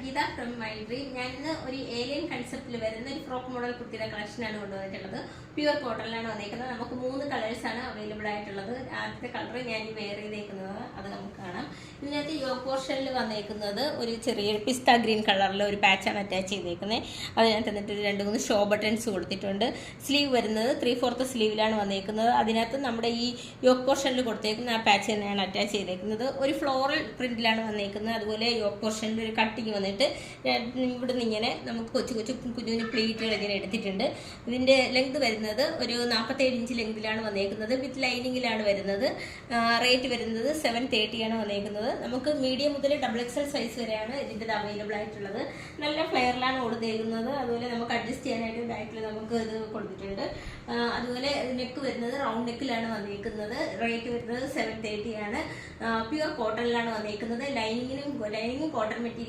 Sangeetha from my dream. ഞാൻ ഇന്ന് ഒരു ഏലിയൻ കൺസെപ്റ്റിൽ വരുന്ന ഒരു ഫ്രോക്ക് മോഡൽ കുർത്തിയുടെ കളക്ഷനാണ് കൊണ്ടുവന്നിട്ടുള്ളത്. പ്യുവർ കോട്ടണിലാണ് വന്നിരിക്കുന്നത്. നമുക്ക് 3 കളേഴ്സാണ് അവൈലബിൾ ആയിട്ടുള്ളത്. ആദ്യത്തെ കളർ ഞാൻ ഈ വെയർ ചെയ്തേക്കുന്നത് അത് നമുക്ക് കാണാം. ഇതിനകത്ത് യോക്ക് പോർഷനിൽ വന്നേക്കുന്നത് ഒരു ചെറിയൊരു പിസ്ത ഗ്രീൻ കളറിൽ ഒരു പാച്ചാണ് അറ്റാച്ച് ചെയ്തേക്കുന്നത്. അതിനകത്ത് എന്നിട്ട് 2-3 ഷോ ബട്ടൺസ് കൊടുത്തിട്ടുണ്ട്. സ്ലീവ് വരുന്നത് 3/4 സ്ലീവിലാണ് വന്നേക്കുന്നത്. അതിനകത്ത് നമ്മുടെ ഈ യോക്ക് പോർഷനിൽ കൊടുത്തേക്കുന്ന ആ പാച്ച് തന്നെയാണ് അറ്റാച്ച് ചെയ്തേക്കുന്നത്. ഒരു ഫ്ലോറൽ പ്രിന്റിലാണ് വന്നേക്കുന്നത്. അതുപോലെ യോക്ക് പോർഷനിൽ ഒരു കട്ടിങ് വന്നിട്ട് ഇവിടുന്ന് ഇങ്ങനെ നമുക്ക് കുഞ്ഞു പ്ലീറ്റുകൾ ഇങ്ങനെ എടുത്തിട്ടുണ്ട്. ഇതിൻ്റെ ലെങ്ത് വരുന്നത് ഒരു 47 ഇഞ്ച് ലെങ്തിലാണ് വന്നേക്കുന്നത്. വിത്ത് ലൈനിങ്ങിലാണ് വരുന്നത്. റേറ്റ് വരുന്നത് 730 ആണ് വന്നേക്കുന്നത്. നമുക്ക് മീഡിയം മുതൽ XXL സൈസ് വരെയാണ് ഇതിൻ്റെ അവൈലബിൾ ആയിട്ടുള്ളത്. നല്ല ഫ്ലെയറിലാണ് കൊടുത്തേക്കുന്നത്. അതുപോലെ നമുക്ക് അഡ്ജസ്റ്റ് ചെയ്യാനായിട്ട് ബാക്കിൽ നമുക്ക് ഇത് കൊടുത്തിട്ടുണ്ട്. അതുപോലെ നെക്ക് വരുന്നത് റൗണ്ട് നെക്കിലാണ് വന്നേക്കുന്നത്. റേറ്റ് വരുന്നത് 730 ആണ്. പ്യുവർ കോട്ടണിലാണ് വന്നേക്കുന്നത്. ലൈനിങ്ങും കോട്ടൺ മെറ്റീരിയൽ